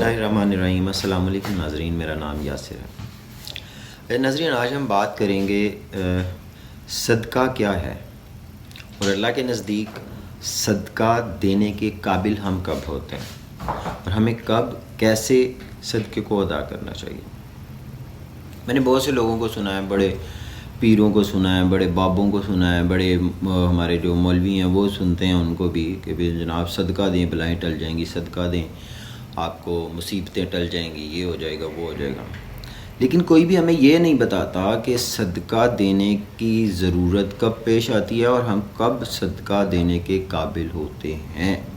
बिस्मिल्लाहिर्रहमानिर्रहीम। अस्सलाम वालेकुम नाज़रीन, मेरा नाम यासिर है। नाज़रीन, आज हम बात करेंगे सदका क्या है और अल्लाह के नज़दीक सदका देने के काबिल हम कब होते हैं और हमें कब कैसे सदक़े को अदा करना चाहिए। मैंने बहुत से लोगों को सुना है, बड़े पीरों को सुना है, बड़े बाबों को सुना है, बड़े हमारे जो मौलवी हैं वो सुनते हैं उनको भी कि भाई जनाब सदका दें, बलाएँ टल जाएंगी, सदका दें आपको मुसीबतें टल जाएंगी, ये हो जाएगा वो हो जाएगा। लेकिन कोई भी हमें ये नहीं बताता कि सदका देने की ज़रूरत कब पेश आती है और हम कब सदका देने के काबिल होते हैं।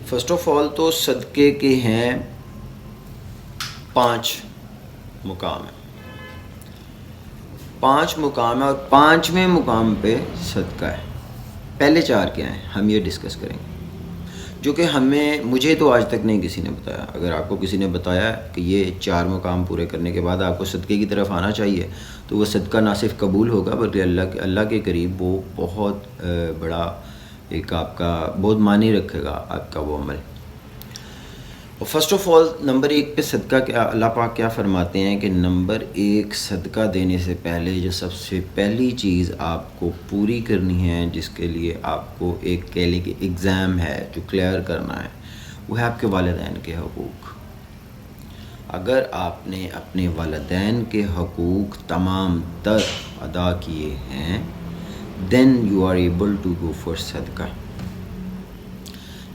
फ़र्स्ट ऑफ़ ऑल तो सदक़े के हैं 5 मुकाम हैं, 5 मुकाम है और 5वें मुकाम पे सदका है। पहले 4 क्या हैं हम ये डिस्कस करेंगे, जो कि मुझे तो आज तक नहीं किसी ने बताया। अगर आपको किसी ने बताया कि ये 4 मुकाम पूरे करने के बाद आपको सदक़े की तरफ आना चाहिए तो वो सदका ना सिर्फ कबूल होगा बल्कि अल्लाह के करीब वो बहुत बड़ा एक आपका बहुत मानी रखेगा आपका वो अमल। और फ़र्स्ट ऑफ़ ऑल नंबर 1 पे सदका क्या, अल्लाह पाक क्या फरमाते हैं कि नंबर 1 सदका देने से पहले जो सबसे पहली चीज़ आपको पूरी करनी है, जिसके लिए आपको एक कह लें कि एग्ज़ाम है जो क्लियर करना है, वो है आपके वालिदैन के हकूक़। अगर आपने अपने वालिदैन के हकूक़ तमाम तर अदा किए हैं then you are able to go for सदका।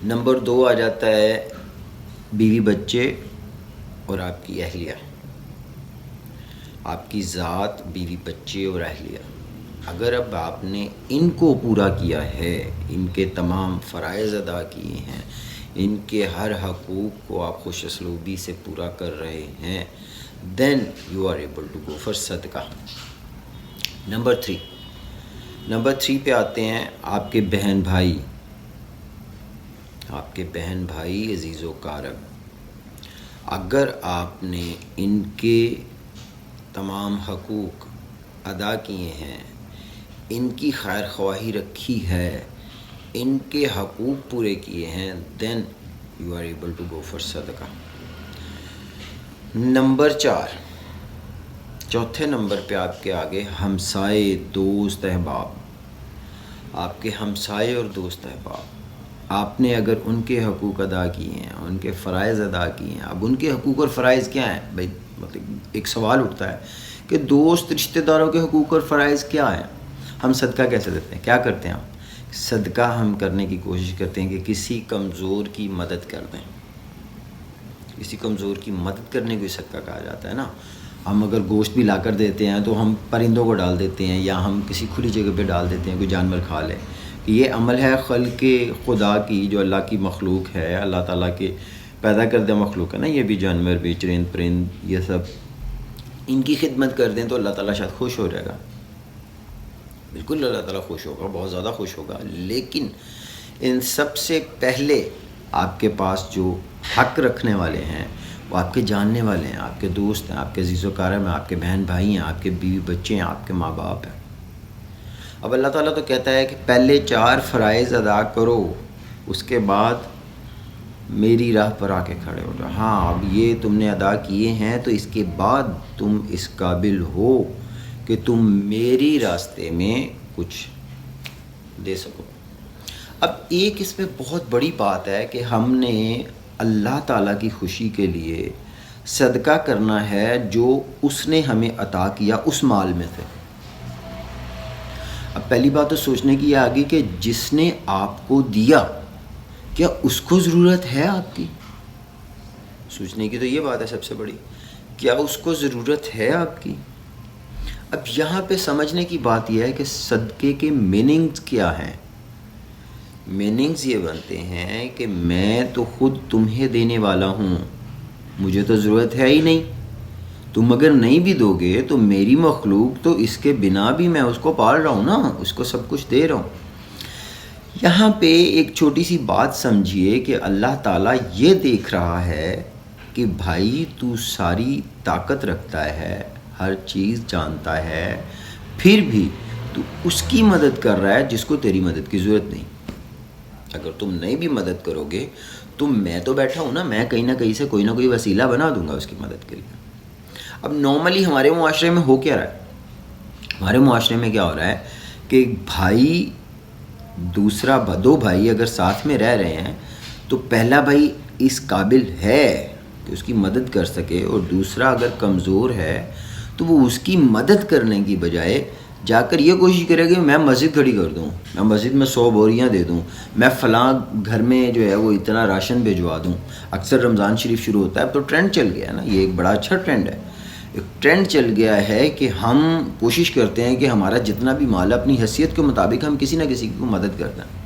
नंबर 2 आ जाता है बीवी बच्चे और आपकी अहलिया, आपकी ज़ात, बीवी बच्चे और अहलिया। अगर अब आपने इनको पूरा किया है, इनके तमाम फ़राइज़ अदा किए हैं, इनके हर हकूक़ को आप खुश असलूबी से पूरा कर रहे हैं, then you are able to go for सदका। नंबर 3 पे आते हैं आपके बहन भाई, अजीज़ व कारब। अगर आपने इनके तमाम हकूक़ अदा किए हैं, इनकी खैर ख्वाही रखी है, इनके हकूक़ पूरे किए हैं, then you are able to go for सदका। नंबर 4, चौथे नंबर पे आपके आगे हमसाए, दोस्त, अहबाब। आपके हमसाए और दोस्त अहबाब, आपने अगर उनके हकूक़ अदा किए हैं, उनके फ़राइज़ अदा किए हैं। अब उनके हकूक़ और फ़राइज़ क्या हैं भाई, मतलब एक सवाल उठता है कि दोस्त रिश्तेदारों के हकूक़ और फ़राइज़ क्या हैं, हम सदका कैसे देते हैं, क्या करते हैं हम। सदका हम करने की कोशिश करते हैं कि किसी कमज़ोर की मदद कर दें। किसी कमज़ोर की मदद करने को सदका कहा जाता है ना। हम अगर गोश्त भी लाकर देते हैं तो हम परिंदों को डाल देते हैं या हम किसी खुली जगह पे डाल देते हैं, कोई जानवर खा ले। ये अमल है खल्क़े खुदा की, जो अल्लाह की मखलूक है, अल्लाह ताला के पैदा करदा मखलूक है ना। ये भी जानवर भी, चरिंद परिंद, ये सब इनकी खिदमत कर दें तो अल्लाह ताला शायद खुश हो जाएगा। बिल्कुल अल्लाह ताला खुश होगा, बहुत ज़्यादा खुश होगा। लेकिन इन सब से पहले आपके पास जो हक़ रखने वाले हैं वो आपके जानने वाले हैं, आपके दोस्त हैं, आपके अज़ीज़ व कारब हैं, आपके बहन भाई हैं, आपके बीवी बच्चे हैं, आपके माँ बाप हैं। अब अल्लाह ताला तो कहता है कि पहले 4 फ़राइज़ अदा करो, उसके बाद मेरी राह पर आके खड़े हो जाओ। हाँ, अब ये तुमने अदा किए हैं तो इसके बाद तुम इस काबिल हो कि तुम मेरी रास्ते में कुछ दे सको। अब एक इसमें बहुत बड़ी बात है कि हमने अल्लाह ताला की खुशी के लिए सदका करना है जो उसने हमें अता किया उस माल में से। अब पहली बात तो सोचने की आ गई कि जिसने आपको दिया क्या उसको ज़रूरत है आपकी। सोचने की तो ये बात है सबसे बड़ी, क्या उसको ज़रूरत है आपकी। अब यहाँ पे समझने की बात यह है कि सदक़े के मीनिंग्स क्या हैं। मीनिंग्स ये बनते हैं कि मैं तो ख़ुद तुम्हें देने वाला हूँ, मुझे तो ज़रूरत है ही नहीं। तुम अगर नहीं भी दोगे तो मेरी मखलूक तो इसके बिना भी मैं उसको पाल रहा हूँ ना, उसको सब कुछ दे रहा हूँ। यहाँ पे एक छोटी सी बात समझिए कि अल्लाह ताला ये देख रहा है कि भाई तू सारी ताकत रखता है, हर चीज़ जानता है, फिर भी तू उसकी मदद कर रहा है जिसको तेरी मदद की ज़रूरत नहीं। अगर तुम नहीं भी मदद करोगे تو میں تو بیٹھا ہوں نا, میں کہیں نہ کہیں سے کوئی نہ کوئی وسیلہ بنا دوں گا اس کی مدد کے لیے. اب نارملی ہمارے معاشرے میں ہو کیا رہا ہے, ہمارے معاشرے میں کیا ہو رہا ہے کہ بھائی دوسرا دو بھائی اگر ساتھ میں رہ رہے ہیں تو پہلا بھائی اس قابل ہے کہ اس کی مدد کر سکے, اور دوسرا اگر کمزور ہے تو وہ اس کی مدد کرنے کی بجائے جا کر یہ کوشش کرے کہ میں مسجد کھڑی کر دوں, میں مسجد میں 100 بوریاں دے دوں, میں فلاں گھر میں جو ہے وہ اتنا راشن بھجوا دوں. اکثر رمضان شریف شروع ہوتا ہے تو ٹرینڈ چل گیا ہے نا, یہ ایک بڑا اچھا ٹرینڈ ہے, ایک ٹرینڈ چل گیا ہے کہ ہم کوشش کرتے ہیں کہ ہمارا جتنا بھی مال اپنی حیثیت کے مطابق ہم کسی نہ کسی کو مدد کرتے ہیں.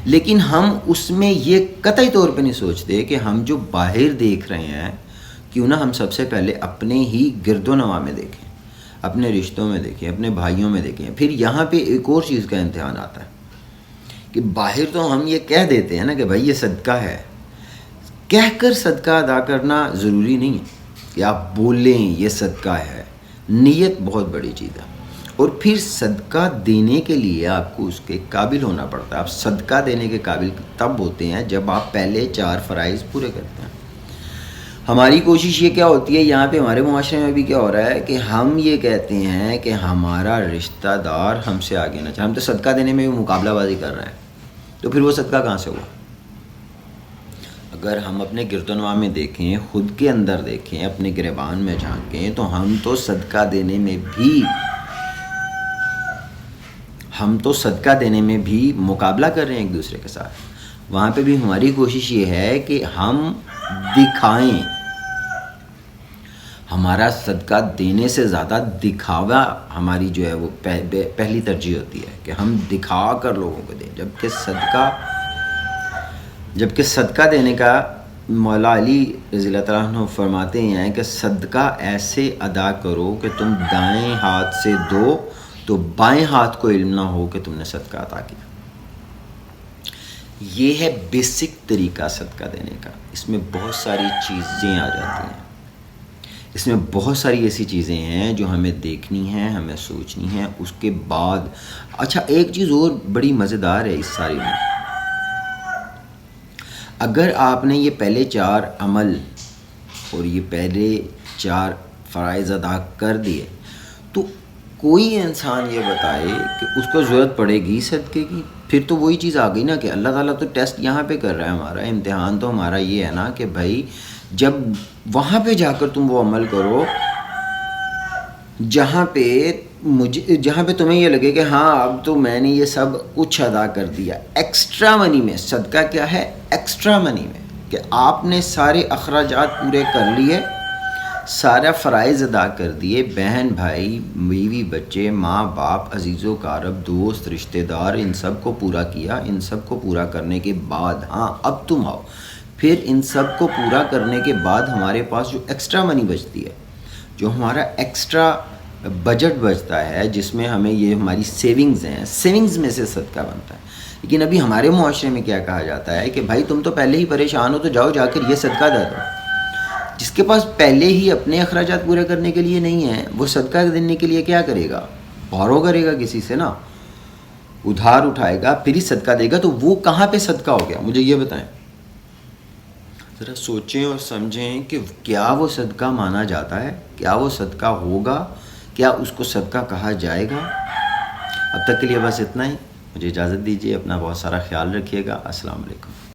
لیکن ہم اس میں یہ قطعی طور پہ نہیں سوچتے کہ ہم جو باہر دیکھ رہے ہیں کیوں نہ ہم سب سے پہلے اپنے ہی گرد و نواح میں دیکھیں, اپنے رشتوں میں دیکھیں, اپنے بھائیوں میں دیکھیں. پھر یہاں پہ ایک اور چیز کا امتحان آتا ہے کہ باہر تو ہم یہ کہہ دیتے ہیں نا کہ بھائی یہ صدقہ ہے, کہہ کر صدقہ ادا کرنا ضروری نہیں ہے کہ آپ بولیں یہ صدقہ ہے. نیت بہت بڑی چیز ہے, اور پھر صدقہ دینے کے لیے آپ کو اس کے قابل ہونا پڑتا ہے. آپ صدقہ دینے کے قابل تب ہوتے ہیں جب آپ پہلے 4 فرائض پورے کرتے ہیں. ہماری کوشش یہ کیا ہوتی ہے, یہاں پہ ہمارے معاشرے میں بھی کیا ہو رہا ہے کہ ہم یہ کہتے ہیں کہ ہمارا رشتہ دار ہم سے آگے نہ چاہے, ہم تو صدقہ دینے میں بھی مقابلہ بازی کر رہے ہیں, تو پھر وہ صدقہ کہاں سے ہوا؟ اگر ہم اپنے گرد و نواح میں دیکھیں, خود کے اندر دیکھیں, اپنے گریبان میں جھانکیں, تو ہم تو صدقہ دینے میں بھی مقابلہ کر رہے ہیں ایک دوسرے کے ساتھ. وہاں پہ بھی ہماری کوشش یہ ہے کہ ہم دکھائیں. ہمارا صدقہ دینے سے زیادہ دکھاوا ہماری جو ہے وہ پہلی ترجیح ہوتی ہے کہ ہم دکھا کر لوگوں کو دیں, جبکہ صدقہ دینے کا مولا علی رضی اللہ تعالیٰ عنہ فرماتے ہیں کہ صدقہ ایسے ادا کرو کہ تم دائیں ہاتھ سے دو تو بائیں ہاتھ کو علم نہ ہو کہ تم نے صدقہ عطا کیا. یہ ہے بیسک طریقہ صدقہ دینے کا. اس میں بہت ساری چیزیں آ جاتی ہیں, اس میں بہت ساری ایسی چیزیں ہیں جو ہمیں دیکھنی ہیں, ہمیں سوچنی ہیں. اس کے بعد اچھا ایک چیز اور بڑی مزیدار ہے اس ساری میں, اگر آپ نے یہ پہلے 4 عمل اور یہ پہلے 4 فرائض ادا کر دیے تو کوئی انسان یہ بتائے کہ اس کو ضرورت پڑے گی صدقے کی, پھر تو وہی چیز آ گئی نا کہ اللہ تعالیٰ تو ٹیسٹ یہاں پہ کر رہا ہے, ہمارا امتحان تو ہمارا یہ ہے نا کہ بھائی جب وہاں پہ جا کر تم وہ عمل کرو جہاں پہ تمہیں یہ لگے کہ ہاں اب تو میں نے یہ سب کچھ ادا کر دیا. ایکسٹرا منی میں صدقہ کیا ہے؟ ایکسٹرا منی میں کہ آپ نے سارے اخراجات پورے کر لیے, سارا فرائض ادا کر دیے, بہن بھائی بیوی بچے ماں باپ عزیز و اقارب دوست رشتہ دار ان سب کو پورا کیا. ان سب کو پورا کرنے کے بعد ہاں اب تم آؤ, پھر ان سب کو پورا کرنے کے بعد ہمارے پاس جو ایکسٹرا منی بچتی ہے, جو ہمارا ایکسٹرا بجٹ بچتا ہے, جس میں ہمیں یہ ہماری سیونگز ہیں, سیونگز میں سے صدقہ بنتا ہے. لیکن ابھی ہمارے معاشرے میں کیا کہا جاتا ہے کہ بھائی تم تو پہلے ہی پریشان ہو تو جاؤ جا کر یہ صدقہ دے دو. جس کے پاس پہلے ہی اپنے اخراجات پورے کرنے کے لیے نہیں ہیں وہ صدقہ دینے کے لیے کیا کرے گا؟ بورو کرے گا کسی سے نا, ادھار اٹھائے گا پھر ہی صدقہ دے گا. تو وہ کہاں پہ صدقہ ہو گیا؟ مجھے یہ بتائیں, ذرا سوچیں اور سمجھیں کہ کیا وہ صدقہ مانا جاتا ہے, کیا وہ صدقہ ہوگا, کیا اس کو صدقہ کہا جائے گا؟ اب تک کے لیے بس اتنا ہی. مجھے اجازت دیجیے, اپنا بہت سارا خیال رکھیے گا. السلام علیکم.